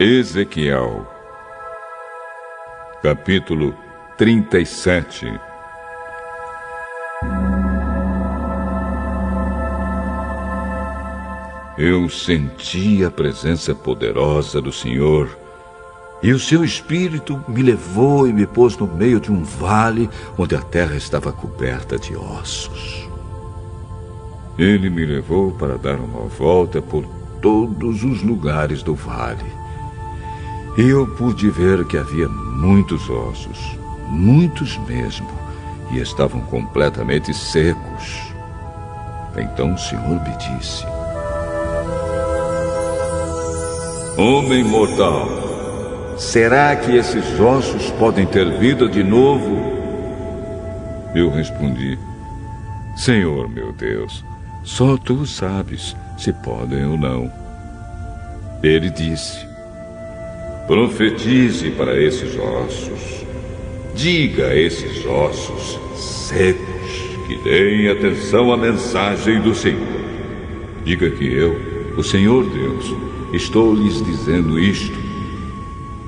Ezequiel, capítulo 37. Eu senti a presença poderosa do Senhor, e o seu Espírito me levou e me pôs no meio de um vale onde a terra estava coberta de ossos. Ele me levou para dar uma volta por todos os lugares do vale. E eu pude ver que havia muitos ossos, muitos mesmo, e estavam completamente secos. Então o Senhor me disse: Homem mortal, será que esses ossos podem ter vida de novo? Eu respondi: Senhor meu Deus, só tu sabes se podem ou não. Ele disse: Profetize para esses ossos. Diga a esses ossos secos que deem atenção à mensagem do Senhor. Diga que eu, o Senhor Deus, estou lhes dizendo isto.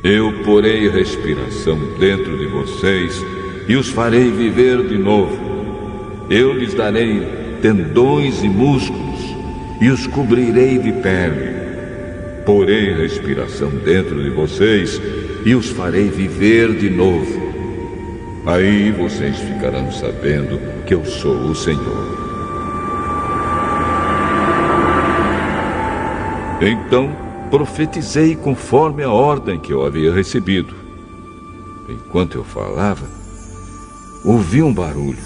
Eu porei respiração dentro de vocês e os farei viver de novo. Eu lhes darei tendões e músculos e os cobrirei de pele. Porei respiração dentro de vocês e os farei viver de novo. Aí vocês ficarão sabendo que eu sou o Senhor. Então profetizei conforme a ordem que eu havia recebido. Enquanto eu falava, ouvi um barulho.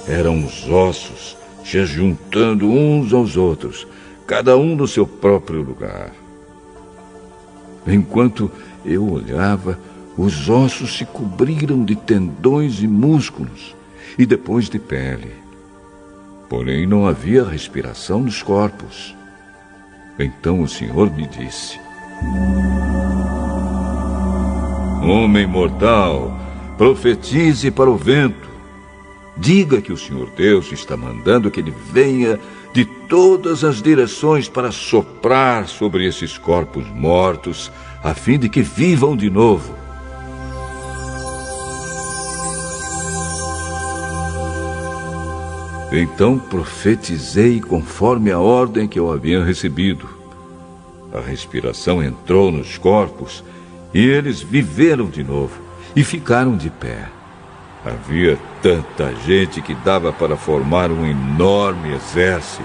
Eram os ossos se ajuntando uns aos outros, cada um no seu próprio lugar. Enquanto eu olhava, os ossos se cobriram de tendões e músculos, e depois de pele. Porém, não havia respiração nos corpos. Então o Senhor me disse: Homem mortal, profetize para o vento. Diga que o Senhor Deus está mandando que ele venha de todas as direções para soprar sobre esses corpos mortos, a fim de que vivam de novo. Então profetizei conforme a ordem que eu havia recebido. A respiração entrou nos corpos e eles viveram de novo e ficaram de pé. Havia tanta gente que dava para formar um enorme exército.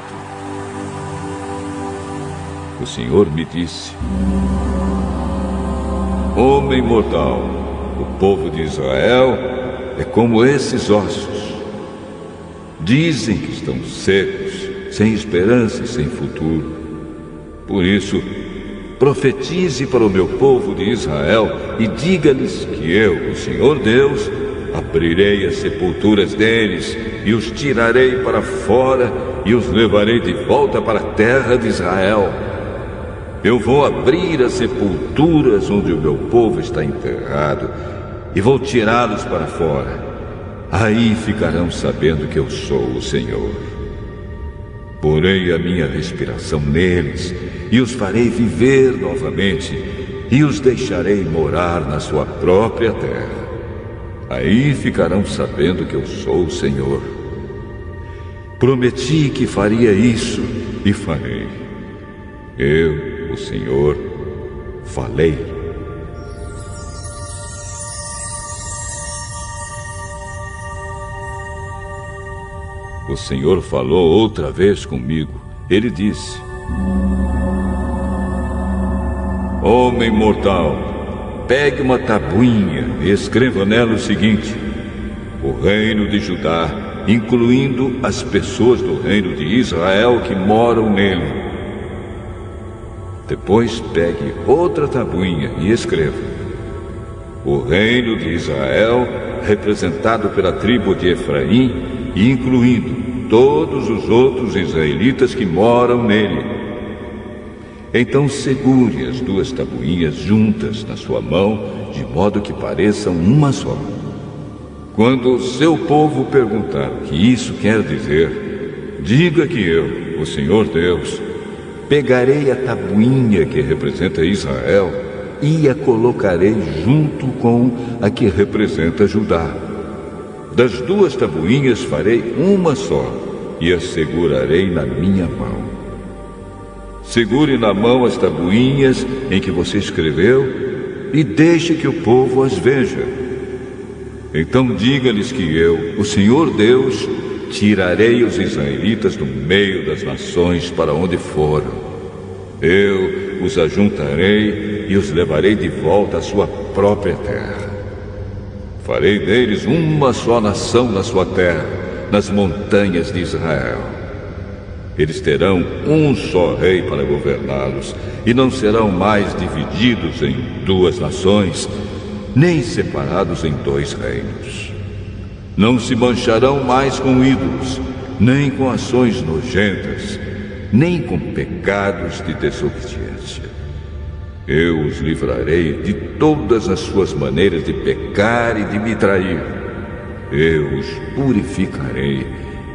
O Senhor me disse: Homem mortal, o povo de Israel é como esses ossos. Dizem que estão secos, sem esperança e sem futuro. Por isso, profetize para o meu povo de Israel e diga-lhes que eu, o Senhor Deus, abrirei as sepulturas deles e os tirarei para fora e os levarei de volta para a terra de Israel. Eu vou abrir as sepulturas onde o meu povo está enterrado e vou tirá-los para fora. Aí ficarão sabendo que eu sou o Senhor. Porei a minha respiração neles e os farei viver novamente e os deixarei morar na sua própria terra. Aí ficarão sabendo que eu sou o Senhor. Prometi que faria isso e farei. Eu, o Senhor, falei. O Senhor falou outra vez comigo. Ele disse: Homem mortal, pegue uma tabuinha e escreva nela o seguinte: o reino de Judá, incluindo as pessoas do reino de Israel que moram nele. Depois pegue outra tabuinha e escreva: o reino de Israel, representado pela tribo de Efraim, e incluindo todos os outros israelitas que moram nele. Então segure as duas tabuinhas juntas na sua mão, de modo que pareçam uma só. Quando o seu povo perguntar o que isso quer dizer, diga que eu, o Senhor Deus, pegarei a tabuinha que representa Israel e a colocarei junto com a que representa Judá. Das duas tabuinhas farei uma só e a segurarei na minha mão. Segure na mão as tabuinhas em que você escreveu e deixe que o povo as veja. Então diga-lhes que eu, o Senhor Deus, tirarei os israelitas do meio das nações para onde foram. Eu os ajuntarei e os levarei de volta à sua própria terra. Farei deles uma só nação na sua terra, nas montanhas de Israel. Eles terão um só rei para governá-los e não serão mais divididos em duas nações, nem separados em dois reinos. Não se mancharão mais com ídolos, nem com ações nojentas, nem com pecados de desobediência. Eu os livrarei de todas as suas maneiras de pecar e de me trair. Eu os purificarei,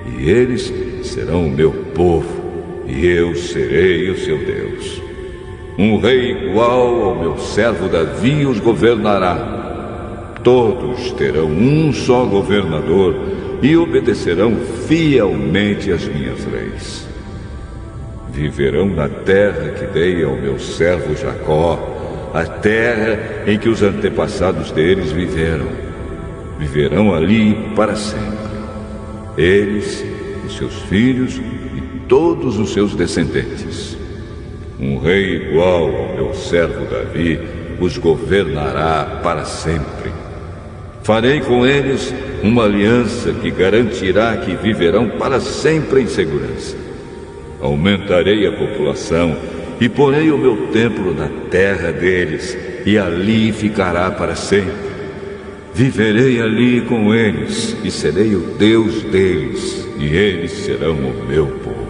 e eles serão o meu povo, e eu serei o seu Deus. Um rei igual ao meu servo Davi os governará. Todos terão um só governador e obedecerão fielmente às minhas leis. Viverão na terra que dei ao meu servo Jacó, a terra em que os antepassados deles viveram. Viverão ali para sempre. Eles, os seus filhos e todos os seus descendentes. Um rei igual ao meu servo Davi os governará para sempre. Farei com eles uma aliança que garantirá que viverão para sempre em segurança. Aumentarei a população e porei o meu templo na terra deles, e ali ficará para sempre. Viverei ali com eles e serei o Deus deles, e eles serão o meu povo.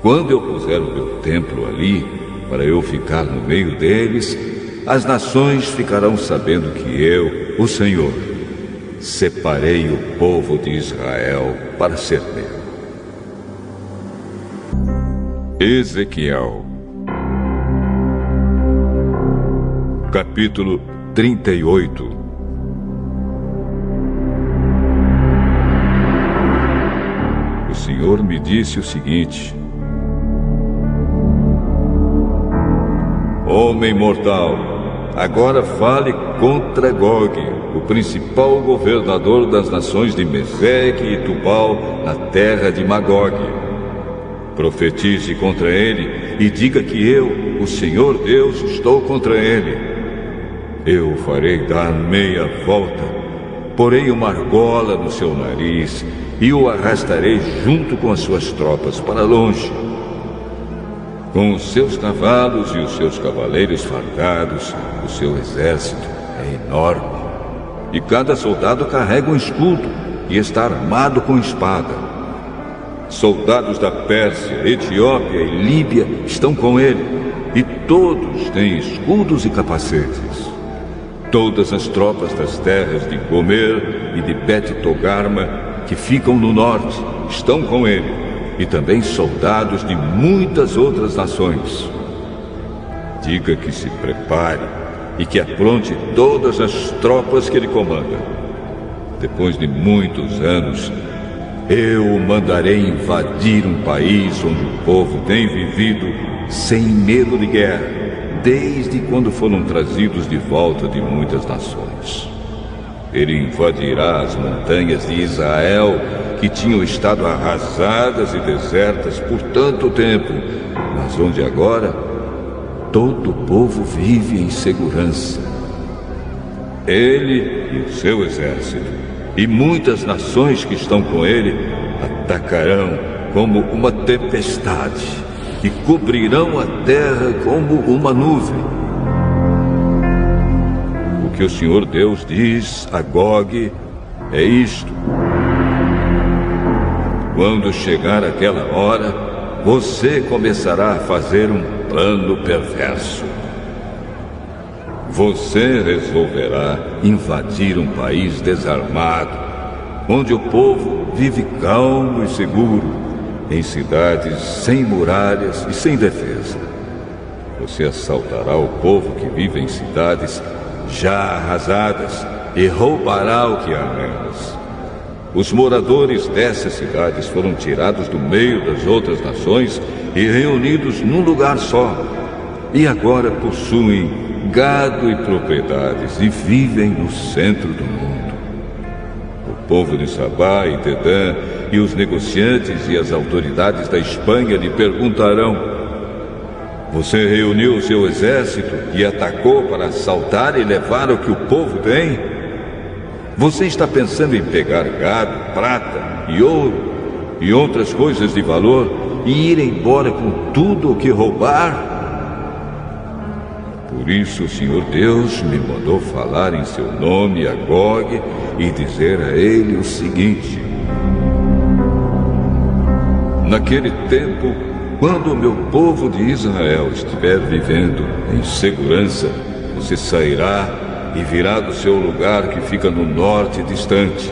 Quando eu puser o meu templo ali, para eu ficar no meio deles, as nações ficarão sabendo que eu, o Senhor, separei o povo de Israel para ser meu. Ezequiel, capítulo 38. O Senhor me disse o seguinte: Homem mortal, agora fale contra Gog, o principal governador das nações de Meseque e Tubal, na terra de Magog. Profetize contra ele e diga que eu, o Senhor Deus, estou contra ele. Eu o farei dar meia volta, porei uma argola no seu nariz e o arrastarei junto com as suas tropas para longe. Com os seus cavalos e os seus cavaleiros fardados, o seu exército é enorme. E cada soldado carrega um escudo e está armado com espada. Soldados da Pérsia, Etiópia e Líbia estão com ele, e todos têm escudos e capacetes. Todas as tropas das terras de Gomer e de Bet-Togarma, que ficam no norte, estão com ele, e também soldados de muitas outras nações. Diga que se prepare e que apronte todas as tropas que ele comanda. Depois de muitos anos, eu o mandarei invadir um país onde o povo tem vivido sem medo de guerra, desde quando foram trazidos de volta de muitas nações. Ele invadirá as montanhas de Israel, que tinham estado arrasadas e desertas por tanto tempo, mas onde agora todo o povo vive em segurança. Ele e o seu exército e muitas nações que estão com ele atacarão como uma tempestade e cobrirão a terra como uma nuvem. O que o Senhor Deus diz a Gog é isto: quando chegar aquela hora, você começará a fazer um plano perverso. Você resolverá invadir um país desarmado, onde o povo vive calmo e seguro, em cidades sem muralhas e sem defesa. Você assaltará o povo que vive em cidades já arrasadas e roubará o que há nelas. Os moradores dessas cidades foram tirados do meio das outras nações e reunidos num lugar só. E agora possuem gado e propriedades e vivem no centro do mundo. O povo de Sabá e Dedã e os negociantes e as autoridades da Espanha lhe perguntarão: você reuniu o seu exército e atacou para assaltar e levar o que o povo tem? Você está pensando em pegar gado, prata e ouro e outras coisas de valor e ir embora com tudo o que roubar? Por isso o Senhor Deus me mandou falar em seu nome a Gog e dizer a ele o seguinte: naquele tempo, quando o meu povo de Israel estiver vivendo em segurança, você sairá e virá do seu lugar que fica no norte distante.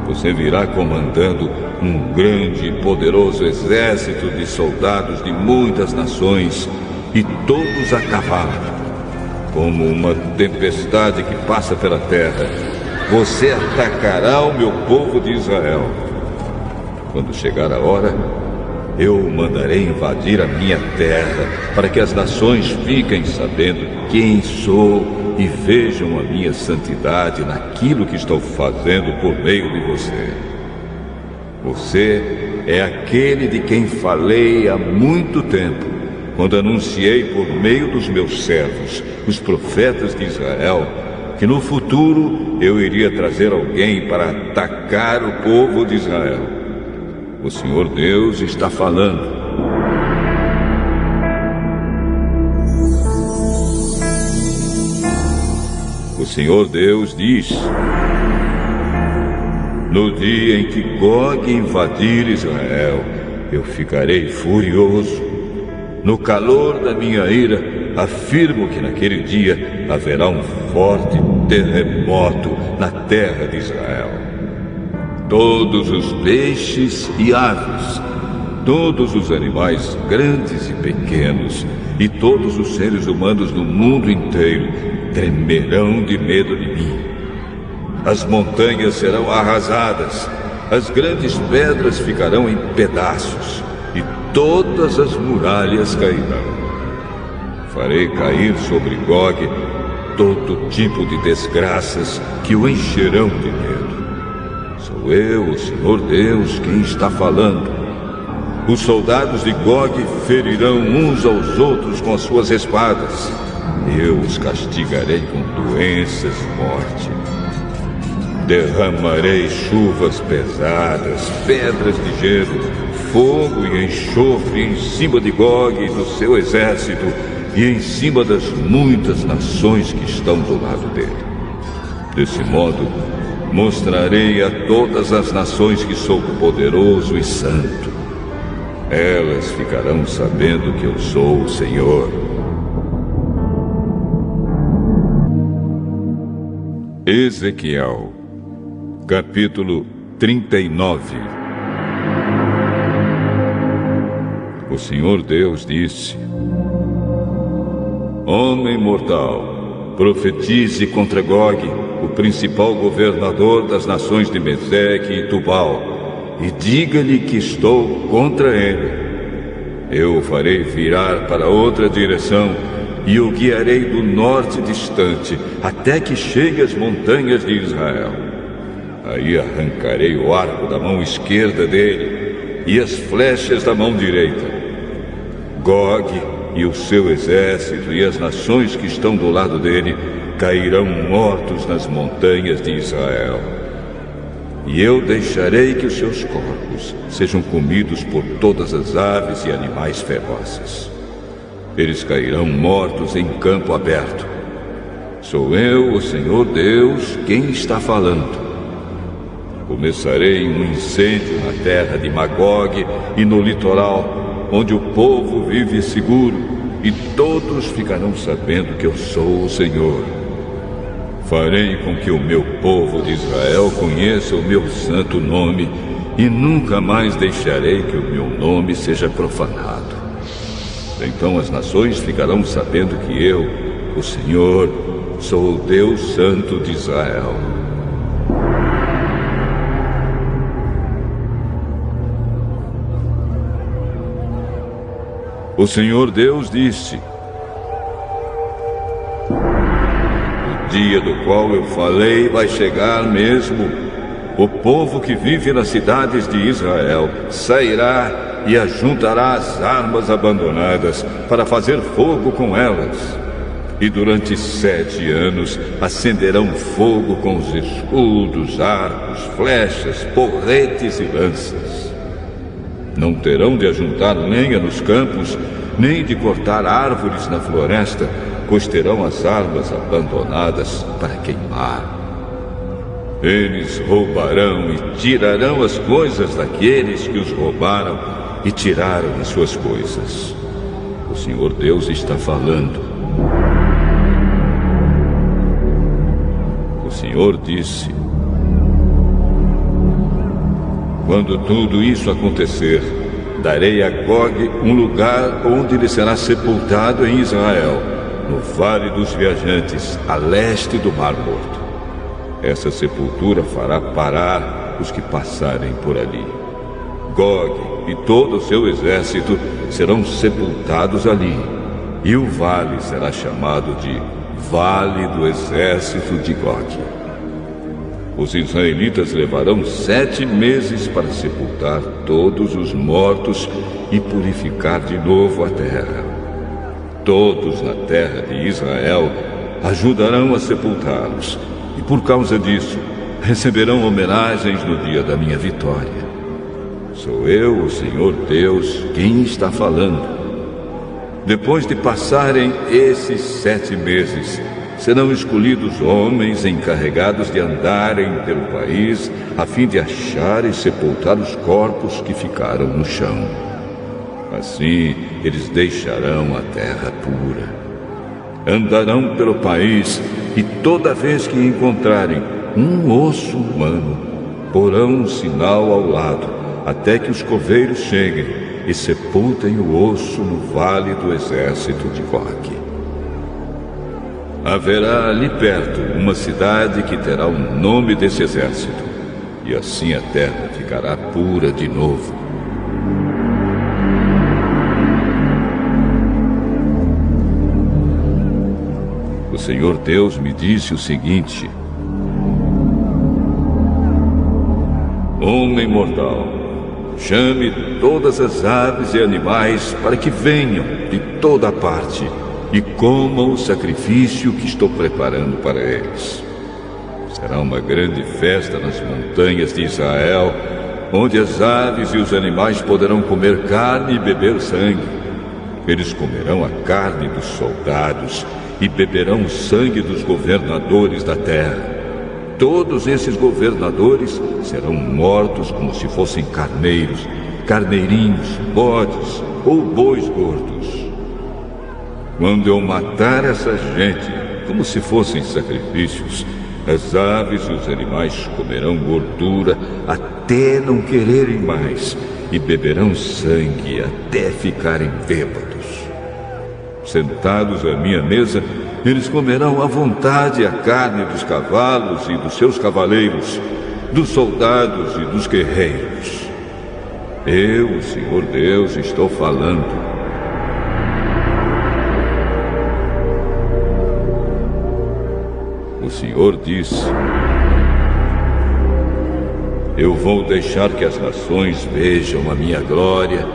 Você virá comandando um grande e poderoso exército de soldados de muitas nações, e todos a cavalo. Como uma tempestade que passa pela terra, você atacará o meu povo de Israel. Quando chegar a hora, eu o mandarei invadir a minha terra, para que as nações fiquem sabendo quem sou e vejam a minha santidade naquilo que estou fazendo por meio de você. Você é aquele de quem falei há muito tempo, quando anunciei por meio dos meus servos, os profetas de Israel, que no futuro eu iria trazer alguém para atacar o povo de Israel. O Senhor Deus está falando. O Senhor Deus diz: no dia em que Gog invadir Israel, eu ficarei furioso. No calor da minha ira, afirmo que naquele dia haverá um forte terremoto na terra de Israel. Todos os peixes e aves, todos os animais grandes e pequenos, e todos os seres humanos do mundo inteiro tremerão de medo de mim. As montanhas serão arrasadas, as grandes pedras ficarão em pedaços, e todas as muralhas cairão. Farei cair sobre Gog todo tipo de desgraças que o encherão de medo. Sou eu, o Senhor Deus, quem está falando. Os soldados de Gog ferirão uns aos outros com as suas espadas. Eu os castigarei com doenças e morte. Derramarei chuvas pesadas, pedras de gelo, fogo e enxofre em cima de Gog e do seu exército e em cima das muitas nações que estão do lado dele. Desse modo, mostrarei a todas as nações que sou poderoso e santo. Elas ficarão sabendo que eu sou o Senhor. Ezequiel, capítulo 39. O Senhor Deus disse: homem mortal, profetize contra Gog, o principal governador das nações de Meseque e Tubal, e diga-lhe que estou contra ele. Eu o farei virar para outra direção e o guiarei do norte distante até que chegue às montanhas de Israel. Aí arrancarei o arco da mão esquerda dele e as flechas da mão direita. Gog e o seu exército e as nações que estão do lado dele cairão mortos nas montanhas de Israel. E eu deixarei que os seus corpos sejam comidos por todas as aves e animais ferozes. Eles cairão mortos em campo aberto. Sou eu, o Senhor Deus, quem está falando. Começarei um incêndio na terra de Magog e no litoral, onde o povo vive seguro, e todos ficarão sabendo que eu sou o Senhor. Farei com que o meu povo de Israel conheça o meu santo nome e nunca mais deixarei que o meu nome seja profanado. Então as nações ficarão sabendo que eu, o Senhor, sou o Deus Santo de Israel. O Senhor Deus disse: o dia do qual eu falei vai chegar mesmo. O povo que vive nas cidades de Israel sairá e ajuntará as armas abandonadas para fazer fogo com elas. E durante 7 anos acenderão fogo com os escudos, arcos, flechas, porretes e lanças. Não terão de ajuntar lenha nos campos, nem de cortar árvores na floresta, pois terão as armas abandonadas para queimar. Eles roubarão e tirarão as coisas daqueles que os roubaram e tiraram as suas coisas. O Senhor Deus está falando. O Senhor disse: quando tudo isso acontecer, darei a Gog um lugar onde ele será sepultado em Israel, no Vale dos Viajantes, a leste do Mar Morto. Essa sepultura fará parar os que passarem por ali. Gog e todo o seu exército serão sepultados ali, e o vale será chamado de Vale do Exército de Gog. Os israelitas levarão 7 meses para sepultar todos os mortos e purificar de novo a terra. Todos na terra de Israel ajudarão a sepultá-los, e por causa disso receberão homenagens no dia da minha vitória. Sou eu, o Senhor Deus, quem está falando. Depois de passarem esses 7 meses, serão escolhidos homens encarregados de andarem pelo país, a fim de achar e sepultar os corpos que ficaram no chão. Assim, eles deixarão a terra pura. Andarão pelo país e toda vez que encontrarem um osso humano, porão um sinal ao lado, até que os coveiros cheguem e sepultem o osso no Vale do Exército de Gog. Haverá ali perto uma cidade que terá o nome desse exército, e assim a terra ficará pura de novo. O Senhor Deus me disse o seguinte: homem mortal, chame todas as aves e animais para que venham de toda parte e comam o sacrifício que estou preparando para eles. Será uma grande festa nas montanhas de Israel, onde as aves e os animais poderão comer carne e beber sangue. Eles comerão a carne dos soldados e beberão o sangue dos governadores da terra. Todos esses governadores serão mortos como se fossem carneiros, carneirinhos, bodes ou bois gordos. Quando eu matar essa gente, como se fossem sacrifícios, as aves e os animais comerão gordura até não quererem mais e beberão sangue até ficarem bêbados. Sentados à minha mesa, eles comerão à vontade a carne dos cavalos e dos seus cavaleiros, dos soldados e dos guerreiros. Eu, o Senhor Deus, estou falando. O Senhor disse: eu vou deixar que as nações vejam a minha glória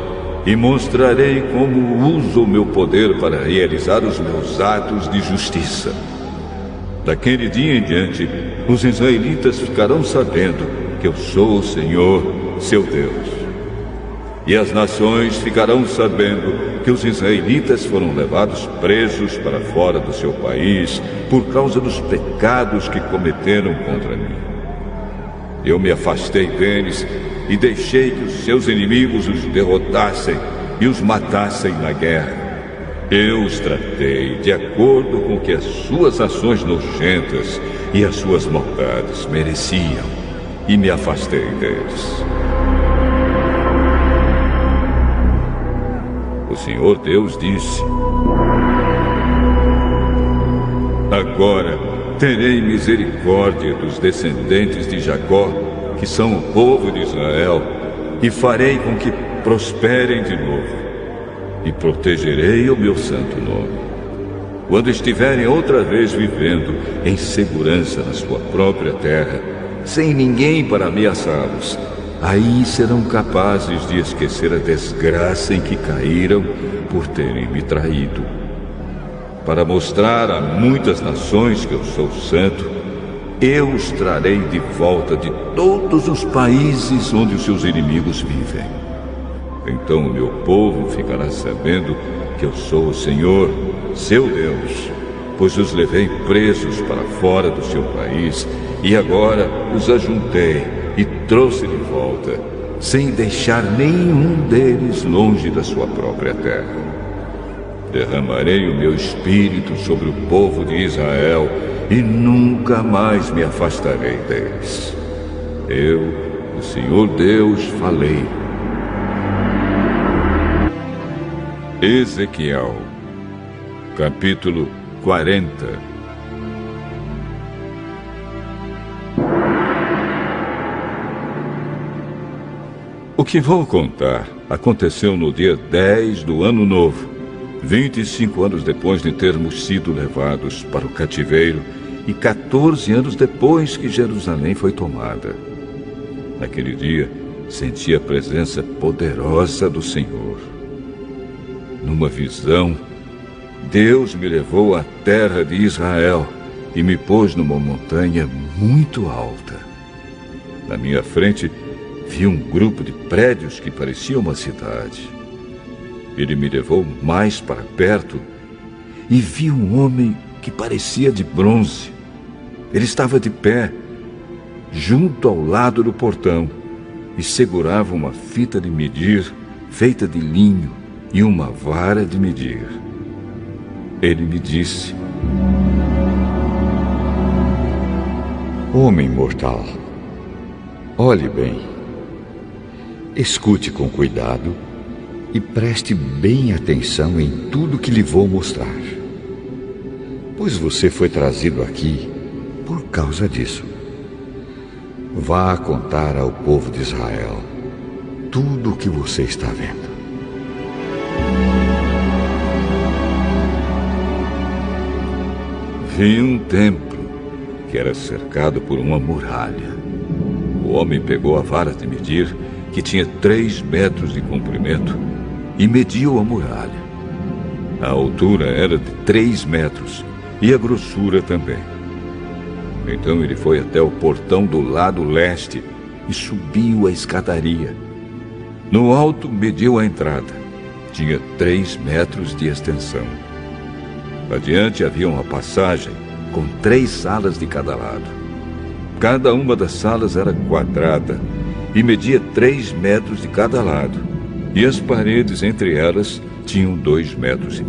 e mostrarei como uso o meu poder para realizar os meus atos de justiça. Daquele dia em diante, os israelitas ficarão sabendo que eu sou o Senhor, seu Deus. E as nações ficarão sabendo que os israelitas foram levados presos para fora do seu país por causa dos pecados que cometeram contra mim. Eu me afastei deles e deixei que os seus inimigos os derrotassem e os matassem na guerra. Eu os tratei de acordo com o que as suas ações nojentas e as suas maldades mereciam, e me afastei deles. O Senhor Deus disse: agora terei misericórdia dos descendentes de Jacó, que são o povo de Israel, e farei com que prosperem de novo, e protegerei o meu santo nome. Quando estiverem outra vez vivendo em segurança na sua própria terra, sem ninguém para ameaçá-los, aí serão capazes de esquecer a desgraça em que caíram por terem me traído. Para mostrar a muitas nações que eu sou santo, eu os trarei de volta de todos os países onde os seus inimigos vivem. Então o meu povo ficará sabendo que eu sou o Senhor, seu Deus, pois os levei presos para fora do seu país e agora os ajuntei e trouxe de volta, sem deixar nenhum deles longe da sua própria terra. Derramarei o meu espírito sobre o povo de Israel e nunca mais me afastarei deles. Eu, o Senhor Deus, falei. Ezequiel, capítulo 40. O que vou contar aconteceu no dia 10 do ano novo, 25 anos depois de termos sido levados para o cativeiro e 14 anos depois que Jerusalém foi tomada. Naquele dia, senti a presença poderosa do Senhor. Numa visão, Deus me levou à terra de Israel e me pôs numa montanha muito alta. Na minha frente, vi um grupo de prédios que parecia uma cidade. Ele me levou mais para perto e vi um homem que parecia de bronze. Ele estava de pé, junto ao lado do portão, e segurava uma fita de medir feita de linho e uma vara de medir. Ele me disse: homem mortal, olhe bem, escute com cuidado e preste bem atenção em tudo que lhe vou mostrar. Pois você foi trazido aqui por causa disso. Vá contar ao povo de Israel tudo o que você está vendo. Vi um templo que era cercado por uma muralha. O homem pegou a vara de medir, que tinha 3 metros de comprimento, e mediu a muralha. A altura era de 3 metros e a grossura também. Então ele foi até o portão do lado leste e subiu a escadaria. No alto mediu a entrada. Tinha 3 metros de extensão. Adiante havia uma passagem com 3 salas de cada lado. Cada uma das salas era quadrada e media 3 metros de cada lado. E as paredes entre elas tinham 2,5 metros.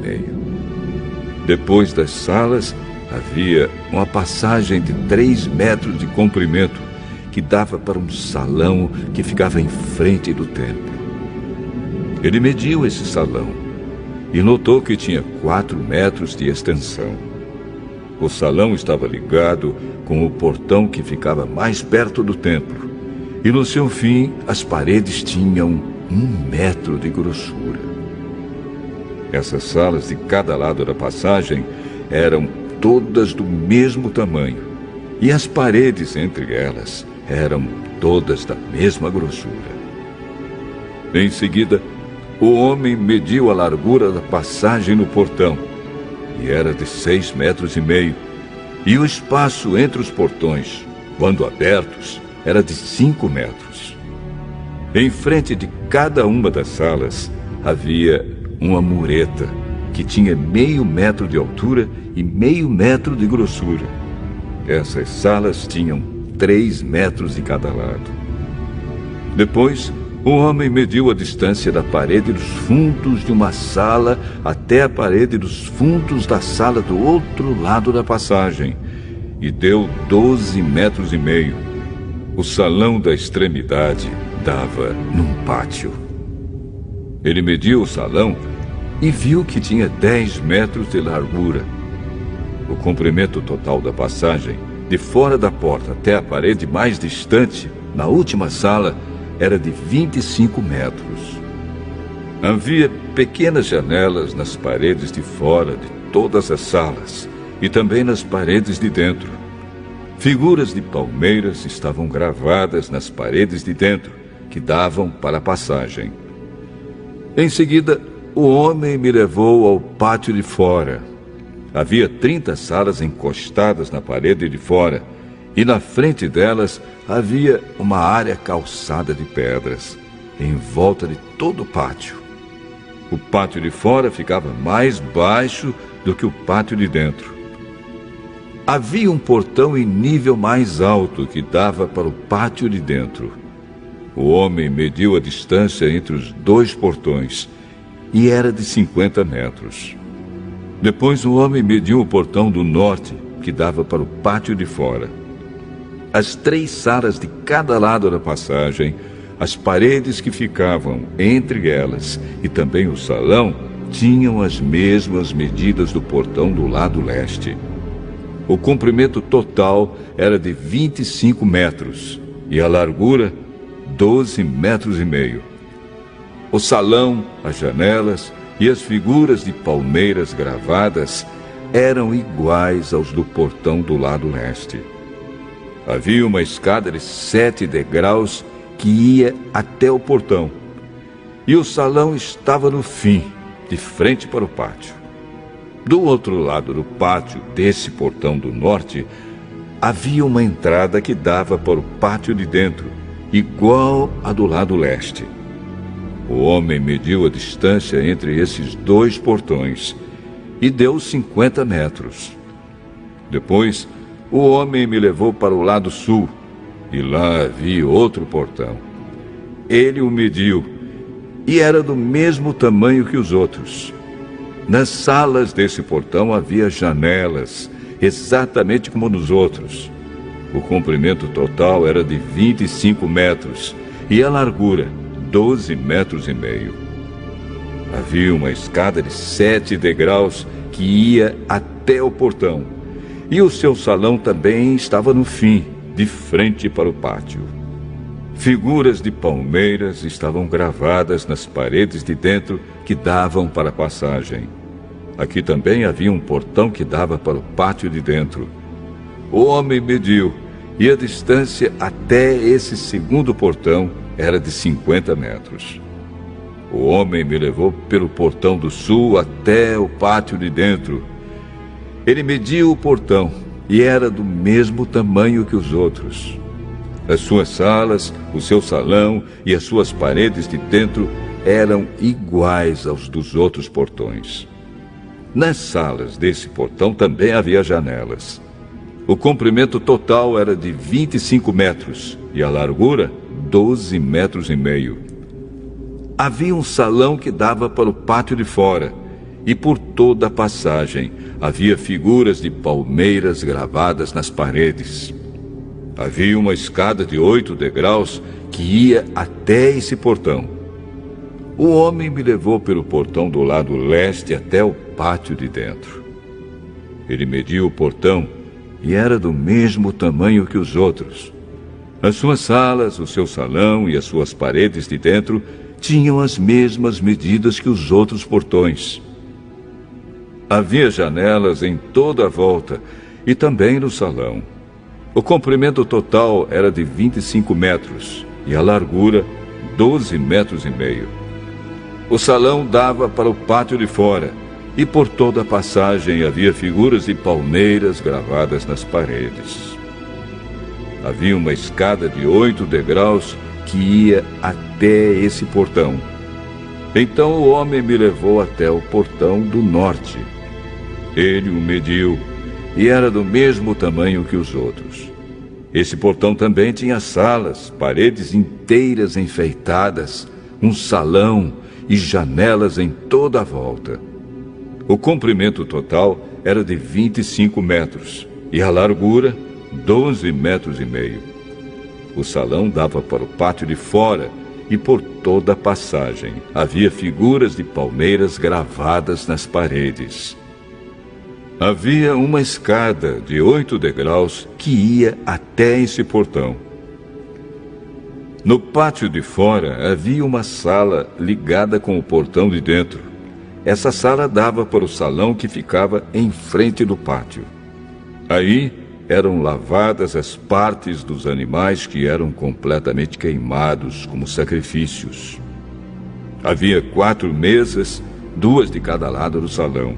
Depois das salas, havia uma passagem de 3 metros de comprimento que dava para um salão que ficava em frente do templo. Ele mediu esse salão e notou que tinha 4 metros de extensão. O salão estava ligado com o portão que ficava mais perto do templo, e no seu fim as paredes tinham 1 metro de grossura. Essas salas de cada lado da passagem eram todas do mesmo tamanho, e as paredes entre elas eram todas da mesma grossura. Em seguida, o homem mediu a largura da passagem no portão, e era de 6,5 metros, e o espaço entre os portões, quando abertos, era de 5 metros. Em frente de cada uma das salas havia uma mureta que tinha 0,5 metro de altura e 0,5 metro de grossura. Essas salas tinham 3 metros de cada lado. Depois, o homem mediu a distância da parede dos fundos de uma sala até a parede dos fundos da sala do outro lado da passagem e deu 12,5 metros. O salão da extremidade dava num pátio. Ele mediu o salão e viu que tinha 10 metros de largura. O comprimento total da passagem, de fora da porta até a parede mais distante, na última sala, era de 25 metros. Havia pequenas janelas nas paredes de fora de todas as salas e também nas paredes de dentro. Figuras de palmeiras estavam gravadas nas paredes de dentro, que davam para a passagem. Em seguida, o homem me levou ao pátio de fora. Havia 30 salas encostadas na parede de fora, e na frente delas havia uma área calçada de pedras, em volta de todo o pátio. O pátio de fora ficava mais baixo do que o pátio de dentro. Havia um portão em nível mais alto que dava para o pátio de dentro. O homem mediu a distância entre os dois portões, e era de 50 metros. Depois o homem mediu o portão do norte, que dava para o pátio de fora. As 3 salas de cada lado da passagem, as paredes que ficavam entre elas e também o salão, tinham as mesmas medidas do portão do lado leste. O comprimento total era de 25 metros e a largura 12 metros e meio. O salão, as janelas e as figuras de palmeiras gravadas eram iguais aos do portão do lado leste. Havia uma escada de 7 degraus que ia até o portão, e o salão estava no fim, de frente para o pátio. Do outro lado do pátio, desse portão do norte, havia uma entrada que dava para o pátio de dentro, igual à do lado leste. O homem mediu a distância entre esses 2 portões e deu 50 metros. Depois, o homem me levou para o lado sul, e lá havia outro portão. Ele o mediu, e era do mesmo tamanho que os outros. Nas salas desse portão havia janelas, exatamente como nos outros. O comprimento total era de 25 metros, e a largura, 12 metros e meio. Havia uma escada de 7 degraus que ia até o portão, e o seu salão também estava no fim, de frente para o pátio. Figuras de palmeiras estavam gravadas nas paredes de dentro que davam para a passagem. Aqui também havia um portão que dava para o pátio de dentro. O homem mediu, e a distância até esse segundo portão era de 50 metros. O homem me levou pelo portão do sul até o pátio de dentro. Ele mediu o portão e era do mesmo tamanho que os outros. As suas salas, o seu salão e as suas paredes de dentro eram iguais aos dos outros portões. Nas salas desse portão também havia janelas. O comprimento total era de 25 metros e a largura 12 metros e meio. Havia um salão que dava para o pátio de fora, e por toda a passagem havia figuras de palmeiras gravadas nas paredes. Havia uma escada de 8 degraus que ia até esse portão. O homem me levou pelo portão do lado leste até o pátio de dentro. Ele mediu o portão e era do mesmo tamanho que os outros. As suas salas, o seu salão e as suas paredes de dentro tinham as mesmas medidas que os outros portões. Havia janelas em toda a volta e também no salão. O comprimento total era de 25 metros e a largura 12 metros e meio. O salão dava para o pátio de fora e por toda a passagem havia figuras de palmeiras gravadas nas paredes. Havia uma escada de 8 degraus que ia até esse portão. Então o homem me levou até o portão do norte. Ele o mediu e era do mesmo tamanho que os outros. Esse portão também tinha salas, paredes inteiras enfeitadas, um salão e janelas em toda a volta. O comprimento total era de 25 metros e a largura 12 metros e meio. O salão dava para o pátio de fora e por toda a passagem havia figuras de palmeiras gravadas nas paredes. Havia uma escada de 8 degraus que ia até esse portão. No pátio de fora havia uma sala ligada com o portão de dentro. Essa sala dava para o salão que ficava em frente do pátio. Aí eram lavadas as partes dos animais que eram completamente queimados como sacrifícios. Havia 4 mesas, 2 de cada lado do salão.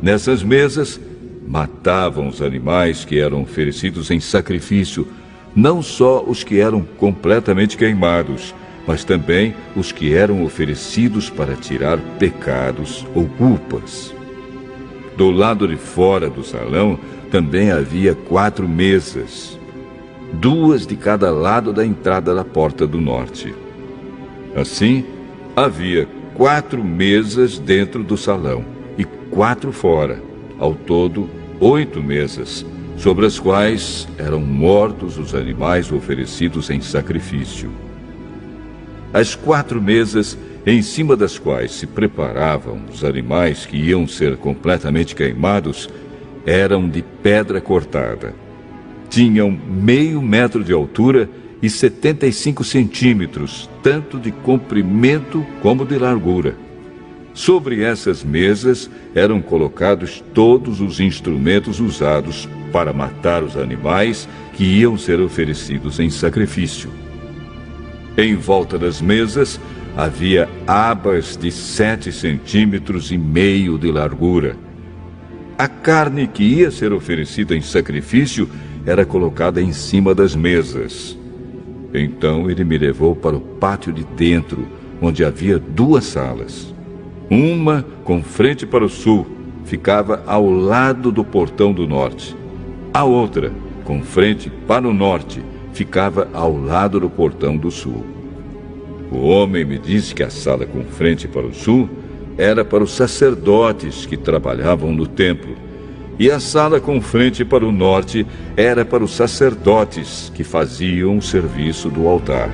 Nessas mesas, matavam os animais que eram oferecidos em sacrifício, não só os que eram completamente queimados, mas também os que eram oferecidos para tirar pecados ou culpas. Do lado de fora do salão também havia 4 mesas, 2 de cada lado da entrada da porta do norte. Assim, havia 4 mesas dentro do salão e 4 fora, ao todo 8 mesas, sobre as quais eram mortos os animais oferecidos em sacrifício. As 4 mesas, em cima das quais se preparavam os animais que iam ser completamente queimados, eram de pedra cortada. Tinham meio metro de altura e 75 centímetros, tanto de comprimento como de largura. Sobre essas mesas eram colocados todos os instrumentos usados para matar os animais que iam ser oferecidos em sacrifício. Em volta das mesas havia abas de 7,5 centímetros de largura. A carne que ia ser oferecida em sacrifício era colocada em cima das mesas. Então ele me levou para o pátio de dentro, onde havia 2 salas. Uma, com frente para o sul, ficava ao lado do portão do norte. A outra, com frente para o norte, ficava ao lado do portão do sul. O homem me disse que a sala com frente para o sul era para os sacerdotes que trabalhavam no templo, e a sala com frente para o norte era para os sacerdotes que faziam o serviço do altar.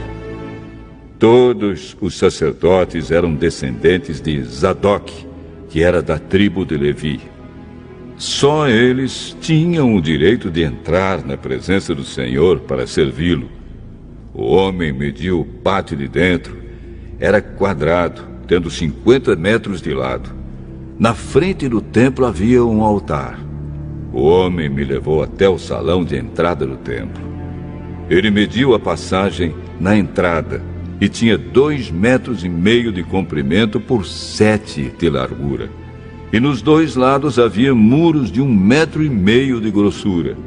Todos os sacerdotes eram descendentes de Zadok, que era da tribo de Levi. Só eles tinham o direito de entrar na presença do Senhor para servi-lo. O homem mediu o pátio de dentro. Era quadrado, tendo 50 metros de lado. Na frente do templo havia um altar. O homem me levou até o salão de entrada do templo. Ele mediu a passagem na entrada e tinha 2,5 metros de comprimento por 7 de largura. E nos 2 lados havia muros de 1,5 metro de grossura.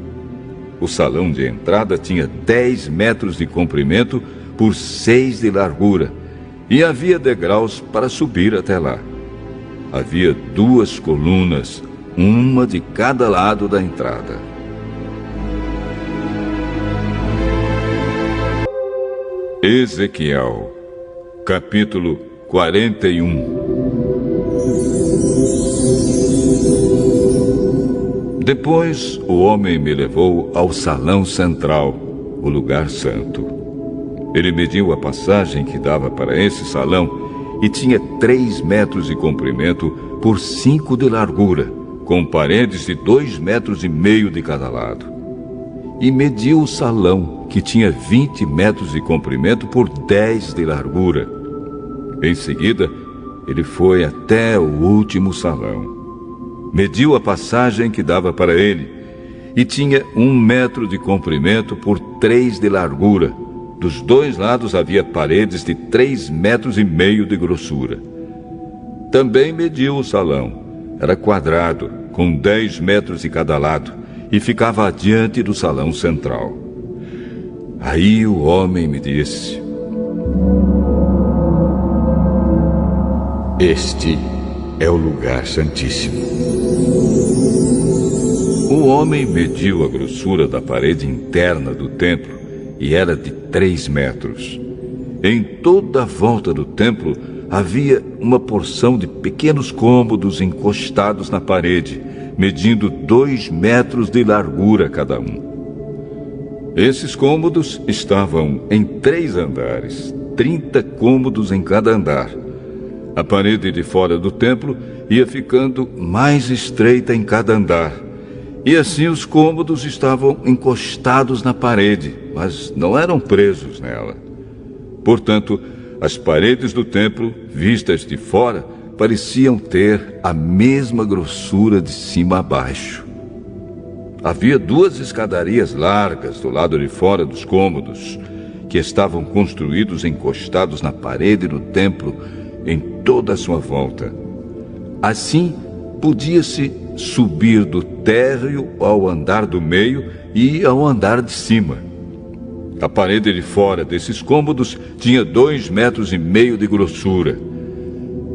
O salão de entrada tinha 10 metros de comprimento por 6 de largura, e havia degraus para subir até lá. Havia 2 colunas, uma de cada lado da entrada. Ezequiel, capítulo 41. Depois o homem me levou ao salão central, o lugar santo. Ele mediu a passagem que dava para esse salão e tinha 3 metros de comprimento por 5 de largura, com paredes de 2,5 metros de cada lado. E mediu o salão, que tinha 20 metros de comprimento por 10 de largura. Em seguida, ele foi até o último salão. Mediu a passagem que dava para ele, e tinha 1 metro de comprimento por 3 de largura. Dos 2 lados havia paredes de 3,5 metros de grossura. Também mediu o salão. Era quadrado, com 10 metros de cada lado, e ficava adiante do salão central. Aí o homem me disse: Este é o lugar santíssimo. O homem mediu a grossura da parede interna do templo e era de 3 metros. Em toda a volta do templo havia uma porção de pequenos cômodos encostados na parede, medindo 2 metros de largura cada um. Esses cômodos estavam em 3 andares, 30 cômodos em cada andar. A parede de fora do templo ia ficando mais estreita em cada andar. E assim os cômodos estavam encostados na parede, mas não eram presos nela. Portanto, as paredes do templo, vistas de fora, pareciam ter a mesma grossura de cima a baixo. Havia 2 escadarias largas do lado de fora dos cômodos, que estavam construídos encostados na parede do templo em toda a sua volta. Assim, podia-se subir do térreo ao andar do meio e ao andar de cima. A parede de fora desses cômodos tinha 2,5 metros de grossura.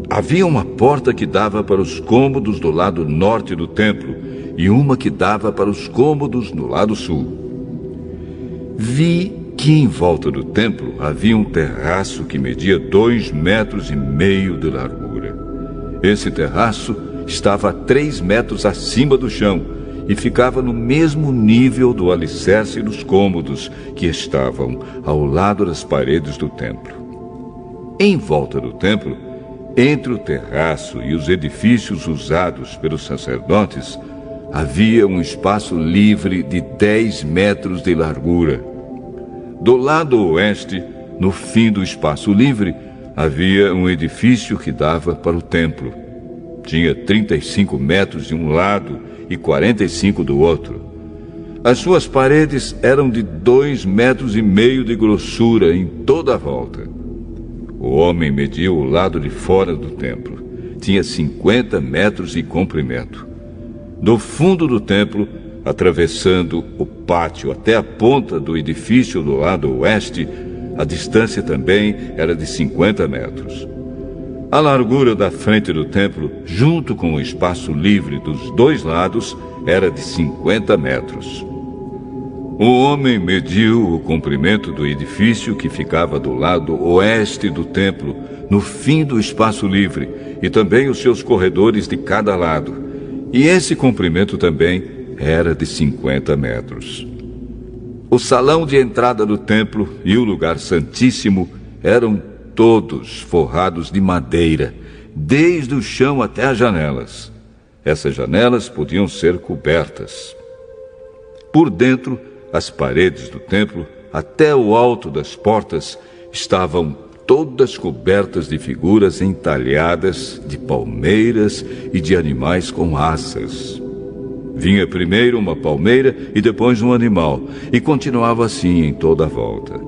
Havia uma porta que dava para os cômodos do lado norte do templo e uma que dava para os cômodos no lado sul. Vi que em volta do templo havia um terraço que media 2,5 metros de largura. Esse terraço estava a 3 metros acima do chão e ficava no mesmo nível do alicerce dos cômodos que estavam ao lado das paredes do templo. Em volta do templo, entre o terraço e os edifícios usados pelos sacerdotes, havia um espaço livre de 10 metros de largura. Do lado oeste, no fim do espaço livre, havia um edifício que dava para o templo. Tinha 35 metros de um lado e 45 do outro. As suas paredes eram de 2,5 metros de grossura em toda a volta. O homem mediu o lado de fora do templo. Tinha 50 metros de comprimento. Do fundo do templo, atravessando o pátio até a ponta do edifício do lado oeste, a distância também era de 50 metros. A largura da frente do templo, junto com o espaço livre dos 2 lados, era de 50 metros. O homem mediu o comprimento do edifício que ficava do lado oeste do templo, no fim do espaço livre, e também os seus corredores de cada lado. E esse comprimento também era de 50 metros. O salão de entrada do templo e o lugar santíssimo eram todos forrados de madeira, desde o chão até as janelas. Essas janelas podiam ser cobertas. Por dentro, as paredes do templo, até o alto das portas, estavam todas cobertas de figuras entalhadas, de palmeiras e de animais com asas. Vinha primeiro uma palmeira e depois um animal, e continuava assim em toda a volta.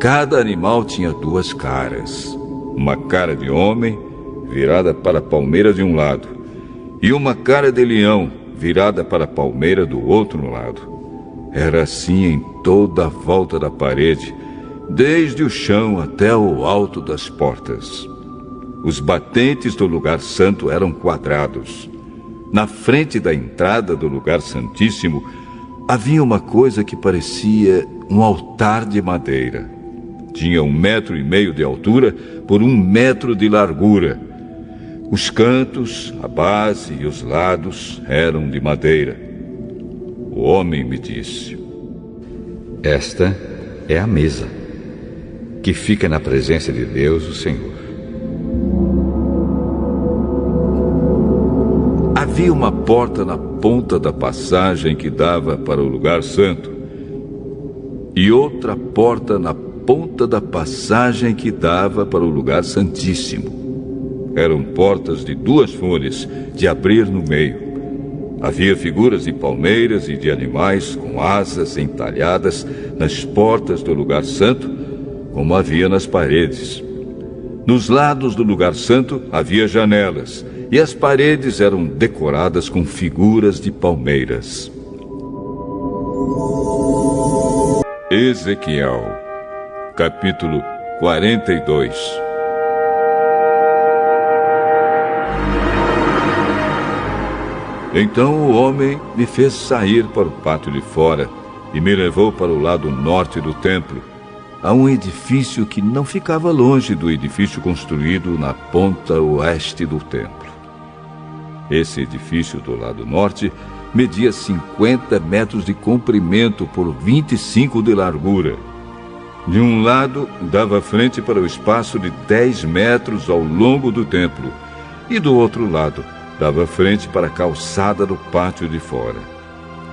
Cada animal tinha 2 caras. Uma cara de homem, virada para a palmeira de um lado, e uma cara de leão, virada para a palmeira do outro lado. Era assim em toda a volta da parede, desde o chão até o alto das portas. Os batentes do lugar santo eram quadrados. Na frente da entrada do lugar santíssimo, havia uma coisa que parecia um altar de madeira. Tinha 1,5 metros de altura por 1 metro de largura. Os cantos, a base e os lados eram de madeira. O homem me disse: Esta é a mesa que fica na presença de Deus, o Senhor. Havia uma porta na ponta da passagem que dava para o lugar santo e outra porta na ponta da passagem que dava para o lugar santíssimo. Eram portas de 2 folhas, de abrir no meio. Havia figuras de palmeiras e de animais com asas entalhadas nas portas do lugar santo, como havia nas paredes. Nos lados do lugar santo havia janelas, e as paredes eram decoradas com figuras de palmeiras. Ezequiel, capítulo 42. Então o homem me fez sair para o pátio de fora e me levou para o lado norte do templo, a um edifício que não ficava longe do edifício construído na ponta oeste do templo. Esse edifício do lado norte media 50 metros de comprimento por 25 de largura. De um lado, dava frente para o espaço de 10 metros ao longo do templo, e do outro lado, dava frente para a calçada do pátio de fora.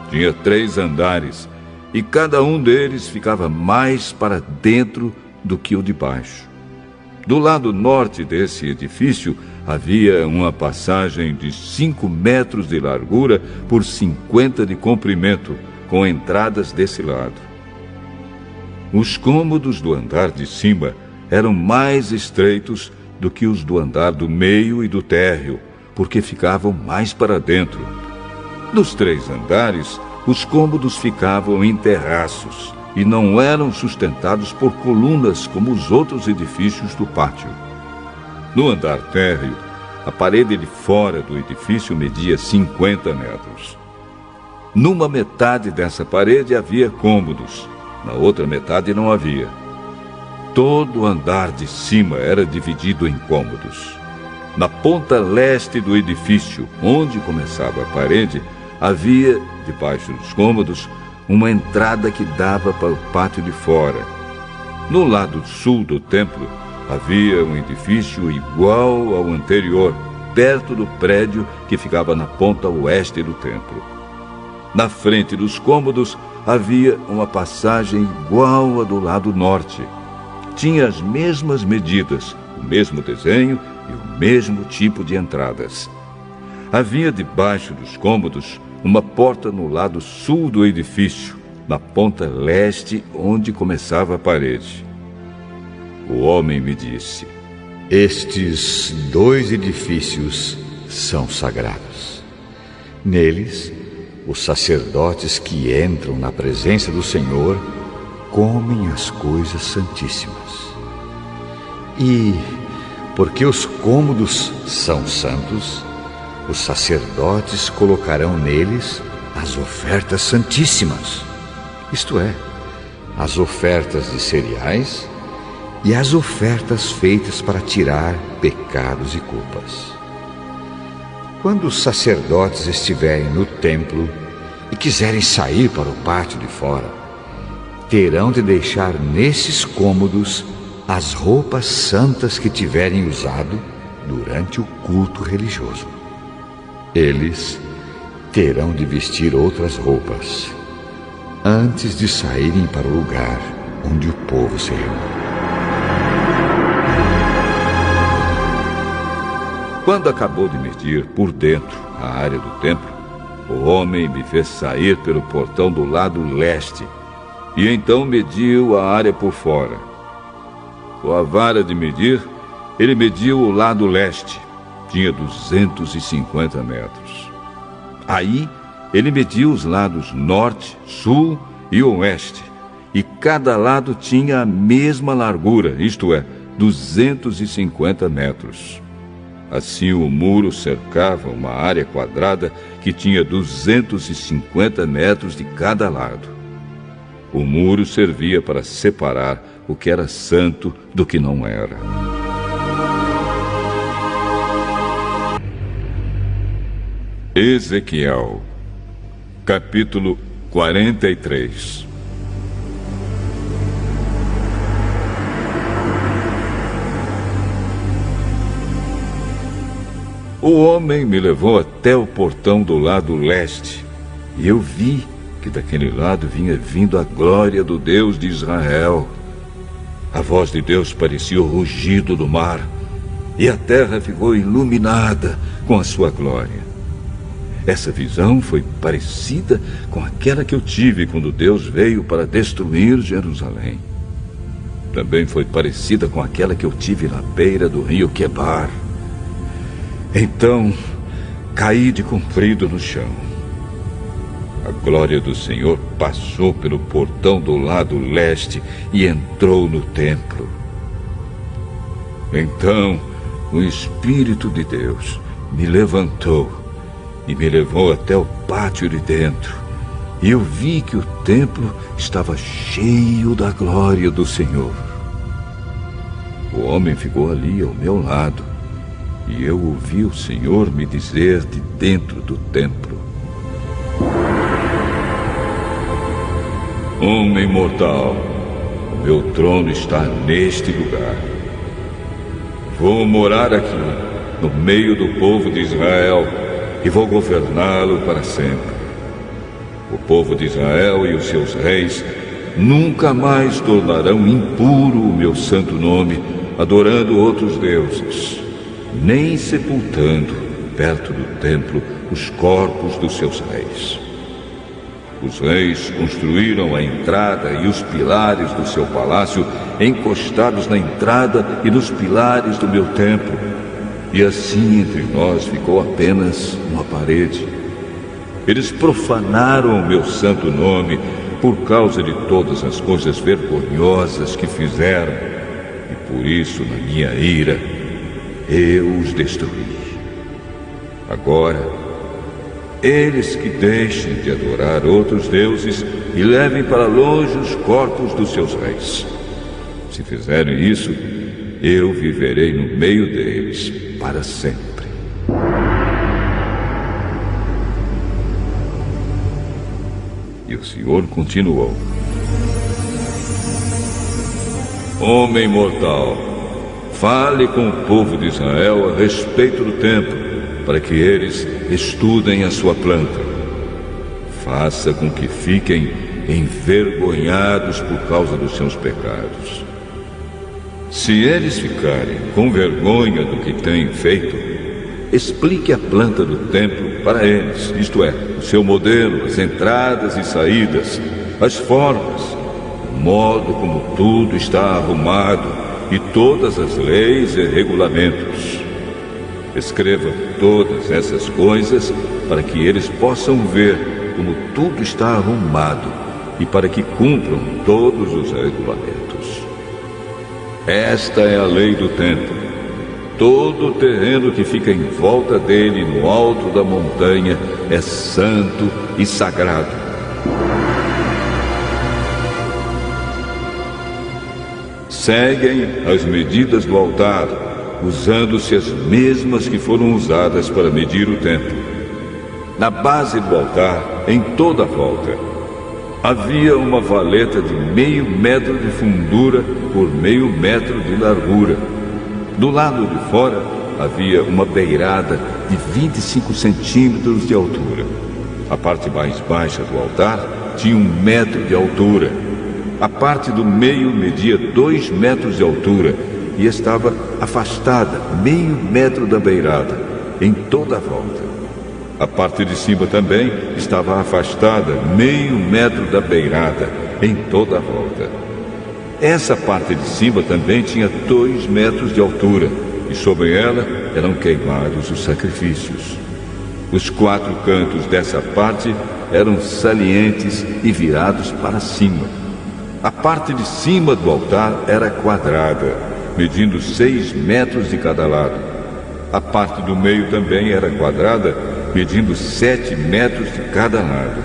Tinha 3 andares, e cada um deles ficava mais para dentro do que o de baixo. Do lado norte desse edifício, havia uma passagem de 5 metros de largura por 50 de comprimento, com entradas desse lado. Os cômodos do andar de cima eram mais estreitos do que os do andar do meio e do térreo, porque ficavam mais para dentro. Nos 3 andares, os cômodos ficavam em terraços e não eram sustentados por colunas como os outros edifícios do pátio. No andar térreo, a parede de fora do edifício media 50 metros. Numa metade dessa parede havia cômodos, na outra metade não havia. Todo o andar de cima era dividido em cômodos. Na ponta leste do edifício, onde começava a parede, havia, debaixo dos cômodos, uma entrada que dava para o pátio de fora. No lado sul do templo, havia um edifício igual ao anterior, perto do prédio que ficava na ponta oeste do templo. Na frente dos cômodos, havia uma passagem igual à do lado norte. Tinha as mesmas medidas, o mesmo desenho e o mesmo tipo de entradas. Havia debaixo dos cômodos uma porta no lado sul do edifício, na ponta leste, onde começava a parede. O homem me disse: estes 2 edifícios são sagrados. Neles, os sacerdotes que entram na presença do Senhor comem as coisas santíssimas. E, porque os cômodos são santos, os sacerdotes colocarão neles as ofertas santíssimas, isto é, as ofertas de cereais e as ofertas feitas para tirar pecados e culpas. Quando os sacerdotes estiverem no templo e quiserem sair para o pátio de fora, terão de deixar nesses cômodos as roupas santas que tiverem usado durante o culto religioso. Eles terão de vestir outras roupas antes de saírem para o lugar onde o povo se reúne. Quando acabou de medir por dentro a área do templo, o homem me fez sair pelo portão do lado leste e então mediu a área por fora. Com a vara de medir, ele mediu o lado leste. Tinha 250 metros. Aí, ele mediu os lados norte, sul e oeste, e cada lado tinha a mesma largura, isto é, 250 metros. Assim, o muro cercava uma área quadrada que tinha 250 metros de cada lado. O muro servia para separar o que era santo do que não era. Ezequiel, capítulo 43. O homem me levou até o portão do lado leste, e eu vi que daquele lado vinha vindo a glória do Deus de Israel. A voz de Deus parecia o rugido do mar, e a terra ficou iluminada com a sua glória. Essa visão foi parecida com aquela que eu tive quando Deus veio para destruir Jerusalém. Também foi parecida com aquela que eu tive na beira do rio Quebar. Então, caí de comprido no chão. A glória do Senhor passou pelo portão do lado leste e entrou no templo. Então, o Espírito de Deus me levantou e me levou até o pátio de dentro. E eu vi que o templo estava cheio da glória do Senhor. O homem ficou ali ao meu lado, e eu ouvi o Senhor me dizer de dentro do templo: Homem mortal, O meu trono está neste lugar. Vou morar aqui, no meio do povo de Israel, e vou governá-lo para sempre. O povo de Israel e os seus reis nunca mais tornarão impuro o meu santo nome, adorando outros deuses, nem sepultando perto do templo os corpos dos seus reis. Os reis construíram a entrada e os pilares do seu palácio encostados na entrada e nos pilares do meu templo. E assim entre nós ficou apenas uma parede. Eles profanaram o meu santo nome por causa de todas as coisas vergonhosas que fizeram. E por isso, na minha ira, eu os destruí. Agora, eles que deixem de adorar outros deuses e levem para longe os corpos dos seus reis. Se fizerem isso, eu viverei no meio deles para sempre. E o Senhor continuou: Homem mortal, fale com o povo de Israel a respeito do templo, para que eles estudem a sua planta. Faça com que fiquem envergonhados por causa dos seus pecados. Se eles ficarem com vergonha do que têm feito, explique a planta do templo para eles, isto é, o seu modelo, as entradas e saídas, as formas, o modo como tudo está arrumado e todas as leis e regulamentos. Escreva todas essas coisas para que eles possam ver como tudo está arrumado e para que cumpram todos os regulamentos. Esta é a lei do templo. Todo o terreno que fica em volta dele, no alto da montanha, é santo e sagrado. Seguem as medidas do altar, usando-se as mesmas que foram usadas para medir o templo. Na base do altar, em toda a volta, havia uma valeta de 0,5 metro de fundura por 0,5 metro de largura. Do lado de fora, havia uma beirada de 25 centímetros de altura. A parte mais baixa do altar tinha 1 metro de altura. A parte do meio media 2 metros de altura e estava afastada 0,5 metro da beirada, em toda a volta. A parte de cima também estava afastada 0,5 metro da beirada, em toda a volta. Essa parte de cima também tinha 2 metros de altura, e sobre ela eram queimados os sacrifícios. Os 4 cantos dessa parte eram salientes e virados para cima. A parte de cima do altar era quadrada, medindo 6 metros de cada lado. A parte do meio também era quadrada, medindo 7 metros de cada lado.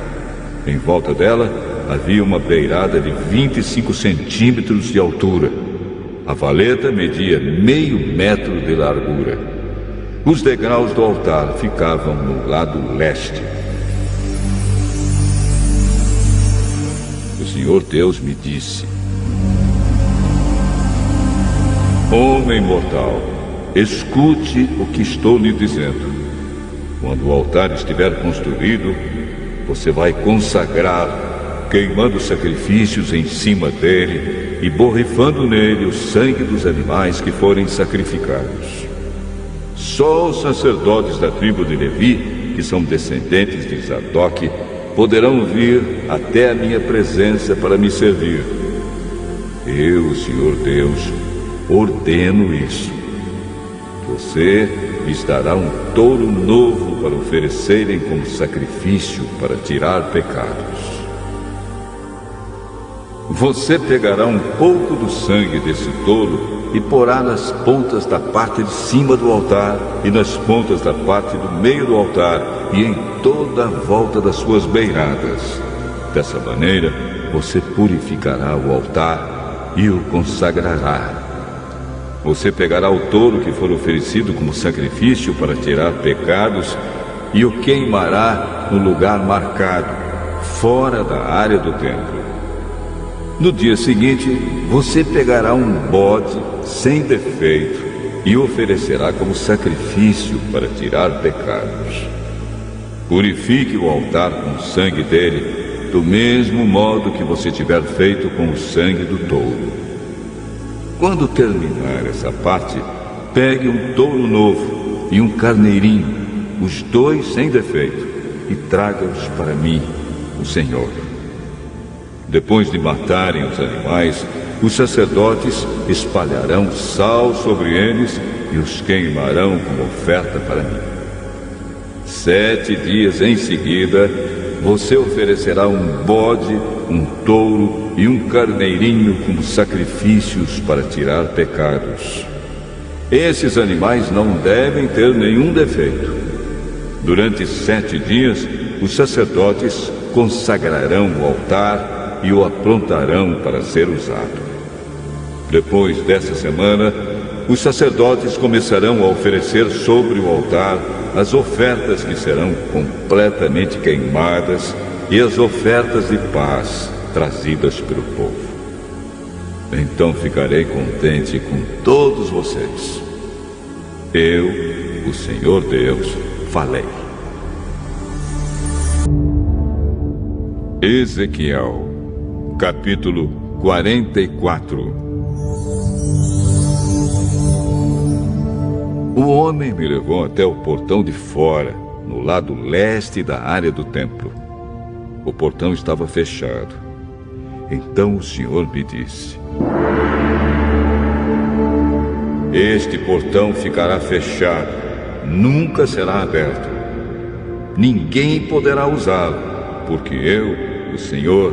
Em volta dela havia uma beirada de 25 centímetros de altura. A valeta media 0,5 metro de largura. Os degraus do altar ficavam no lado leste. O Senhor Deus me disse: Homem mortal, escute o que estou lhe dizendo. Quando o altar estiver construído, você vai consagrá-lo, queimando sacrifícios em cima dele e borrifando nele o sangue dos animais que forem sacrificados. Só os sacerdotes da tribo de Levi, que são descendentes de Zadok, poderão vir até a minha presença para me servir. Eu, Senhor Deus, ordeno isso. Você lhes dará um touro novo para oferecerem como sacrifício para tirar pecados. Você pegará um pouco do sangue desse touro e porá nas pontas da parte de cima do altar e nas pontas da parte do meio do altar e em toda a volta das suas beiradas. Dessa maneira, você purificará o altar e o consagrará. Você pegará o touro que for oferecido como sacrifício para tirar pecados e o queimará no lugar marcado, fora da área do templo. No dia seguinte, você pegará um bode sem defeito e oferecerá como sacrifício para tirar pecados. Purifique o altar com o sangue dele, do mesmo modo que você tiver feito com o sangue do touro. Quando terminar essa parte, pegue um touro novo e um carneirinho, os dois sem defeito, e traga-os para mim, o Senhor. Depois de matarem os animais, os sacerdotes espalharão sal sobre eles e os queimarão como oferta para mim. 7 dias em seguida, você oferecerá um bode, um touro e um carneirinho como sacrifícios para tirar pecados. Esses animais não devem ter nenhum defeito. Durante 7 dias, os sacerdotes consagrarão o altar e o aprontarão para ser usado. Depois dessa semana, os sacerdotes começarão a oferecer sobre o altar as ofertas que serão completamente queimadas e as ofertas de paz trazidas pelo povo. Então ficarei contente com todos vocês. Eu, o Senhor Deus, falei. Ezequiel, capítulo 44. O homem me levou até o portão de fora, no lado leste da área do templo. O portão estava fechado. Então o Senhor me disse: este portão ficará fechado, nunca será aberto. Ninguém poderá usá-lo, porque eu, o Senhor,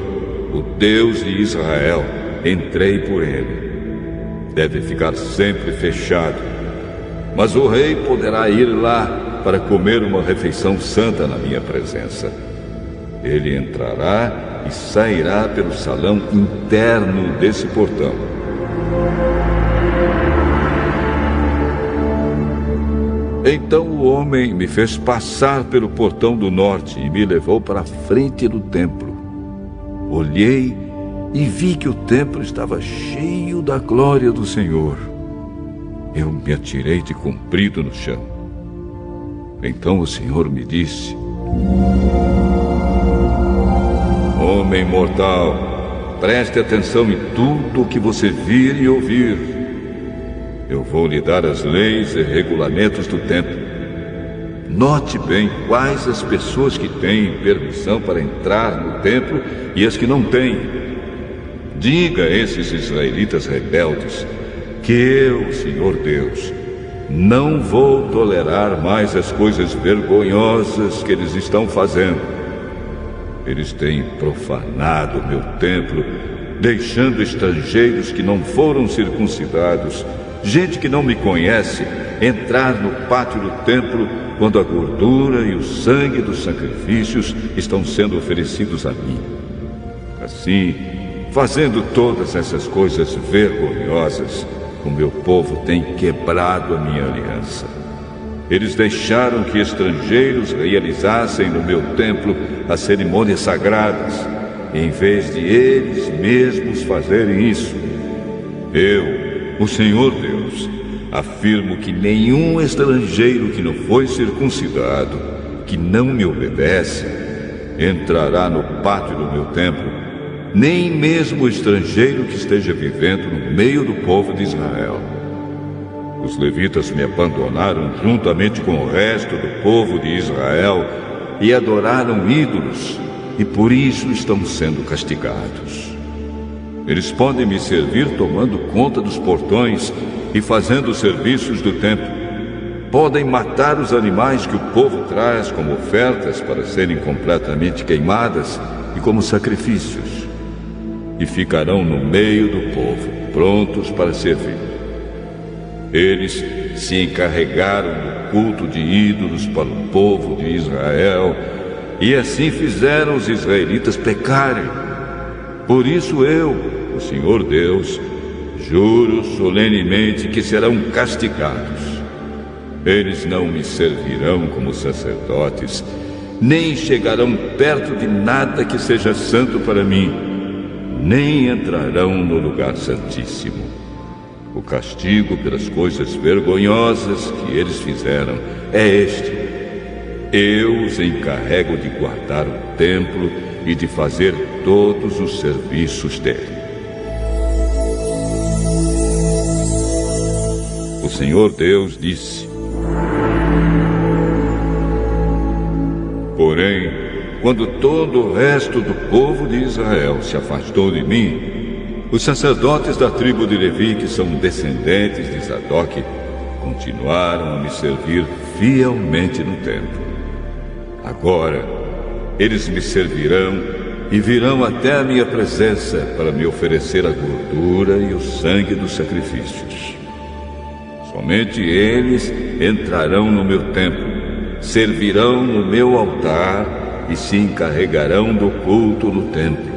o Deus de Israel, entrei por ele. Deve ficar sempre fechado. Mas o rei poderá ir lá para comer uma refeição santa na minha presença. Ele entrará e sairá pelo salão interno desse portão. Então o homem me fez passar pelo portão do norte e me levou para a frente do templo. Olhei e vi que o templo estava cheio da glória do Senhor. Eu me atirei de comprido no chão. Então o Senhor me disse: homem mortal, preste atenção em tudo o que você vir e ouvir. Eu vou lhe dar as leis e regulamentos do templo. Note bem quais as pessoas que têm permissão para entrar no templo e as que não têm. Diga a esses israelitas rebeldes que eu, Senhor Deus, não vou tolerar mais as coisas vergonhosas que eles estão fazendo. Eles têm profanado o meu templo, deixando estrangeiros que não foram circuncidados, gente que não me conhece, entrar no pátio do templo quando a gordura e o sangue dos sacrifícios estão sendo oferecidos a mim. Assim, fazendo todas essas coisas vergonhosas, o meu povo tem quebrado a minha aliança. Eles deixaram que estrangeiros realizassem no meu templo as cerimônias sagradas, em vez de eles mesmos fazerem isso. Eu, o Senhor Deus, afirmo que nenhum estrangeiro que não foi circuncidado, que não me obedece, entrará no pátio do meu templo, nem mesmo o estrangeiro que esteja vivendo no meio do povo de Israel. Os levitas me abandonaram juntamente com o resto do povo de Israel e adoraram ídolos, e por isso estão sendo castigados. Eles podem me servir tomando conta dos portões e fazendo os serviços do templo. Podem matar os animais que o povo traz como ofertas para serem completamente queimadas e como sacrifícios. E ficarão no meio do povo, prontos para servir. Eles se encarregaram do culto de ídolos para o povo de Israel, e assim fizeram os israelitas pecarem. Por isso eu, o Senhor Deus, juro solenemente que serão castigados. Eles não me servirão como sacerdotes, nem chegarão perto de nada que seja santo para mim. nem entrarão no lugar santíssimo. O castigo pelas coisas vergonhosas que eles fizeram é este: eu os encarrego de guardar o templo e de fazer todos os serviços dele. O Senhor Deus disse: porém, quando todo o resto do povo de Israel se afastou de mim, os sacerdotes da tribo de Levi, que são descendentes de Zadok, continuaram a me servir fielmente no templo. Agora, eles me servirão e virão até a minha presença para me oferecer a gordura e o sangue dos sacrifícios. Somente eles entrarão no meu templo, servirão no meu altar e se encarregarão do culto no templo.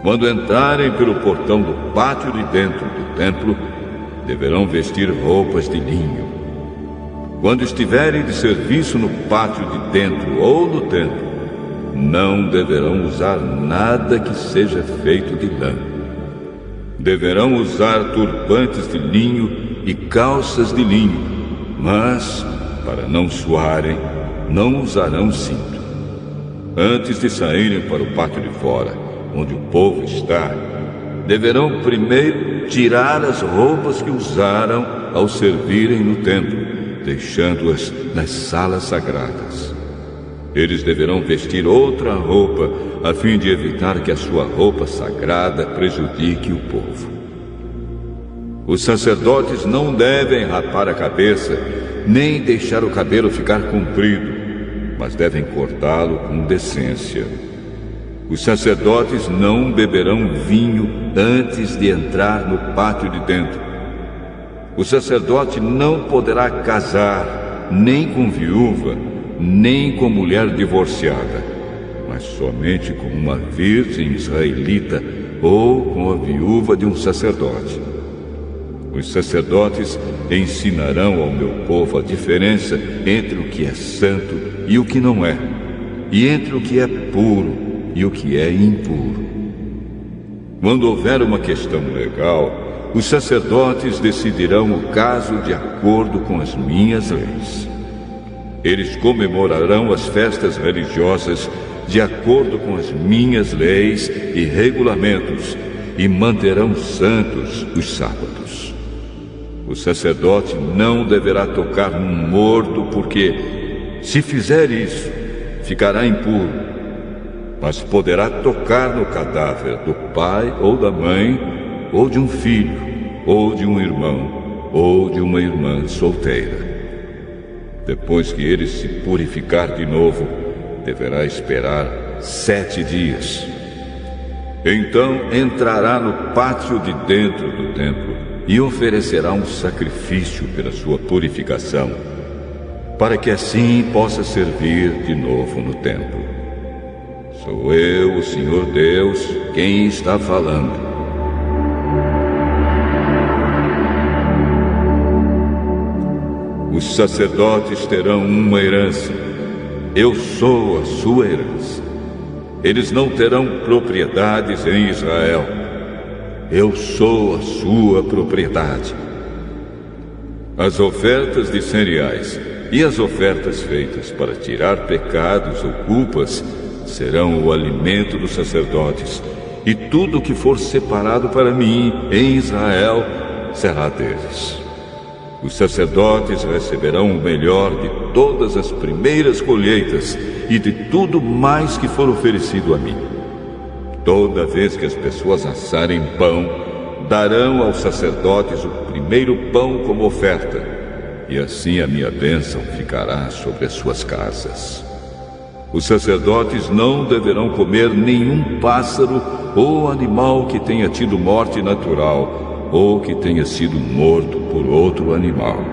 Quando entrarem pelo portão do pátio de dentro do templo, deverão vestir roupas de linho. Quando estiverem de serviço no pátio de dentro ou no templo, não deverão usar nada que seja feito de lã. Deverão usar turbantes de linho e calças de linho, mas, para não suarem, não usarão cinto. Antes de saírem para o pátio de fora, onde o povo está, deverão primeiro tirar as roupas que usaram ao servirem no templo, deixando-as nas salas sagradas. Eles deverão vestir outra roupa, a fim de evitar que a sua roupa sagrada prejudique o povo. Os sacerdotes não devem rapar a cabeça, nem deixar o cabelo ficar comprido, mas devem cortá-lo com decência. Os sacerdotes não beberão vinho antes de entrar no pátio de dentro. O sacerdote não poderá casar nem com viúva, nem com mulher divorciada, mas somente com uma virgem israelita ou com a viúva de um sacerdote. Os sacerdotes ensinarão ao meu povo a diferença entre o que é santo e o que não é, e entre o que é puro e o que é impuro. Quando houver uma questão legal, os sacerdotes decidirão o caso de acordo com as minhas leis. Eles comemorarão as festas religiosas de acordo com as minhas leis e regulamentos e manterão santos os sábados. O sacerdote não deverá tocar num morto porque, se fizer isso, ficará impuro, mas poderá tocar no cadáver do pai ou da mãe, ou de um filho, ou de um irmão, ou de uma irmã solteira. Depois que ele se purificar de novo, deverá esperar 7 dias. Então entrará no pátio de dentro do templo e oferecerá um sacrifício pela sua purificação, para que assim possa servir de novo no templo. Sou eu, o Senhor Deus, quem está falando. Os sacerdotes terão uma herança. Eu sou a sua herança. Eles não terão propriedades em Israel. Eu sou a sua propriedade. As ofertas de cereais e as ofertas feitas para tirar pecados ou culpas serão o alimento dos sacerdotes, e tudo que for separado para mim em Israel será deles. Os sacerdotes receberão o melhor de todas as primeiras colheitas e de tudo mais que for oferecido a mim. Toda vez que as pessoas assarem pão, darão aos sacerdotes o primeiro pão como oferta, e assim a minha bênção ficará sobre as suas casas. Os sacerdotes não deverão comer nenhum pássaro ou animal que tenha tido morte natural, ou que tenha sido morto por outro animal.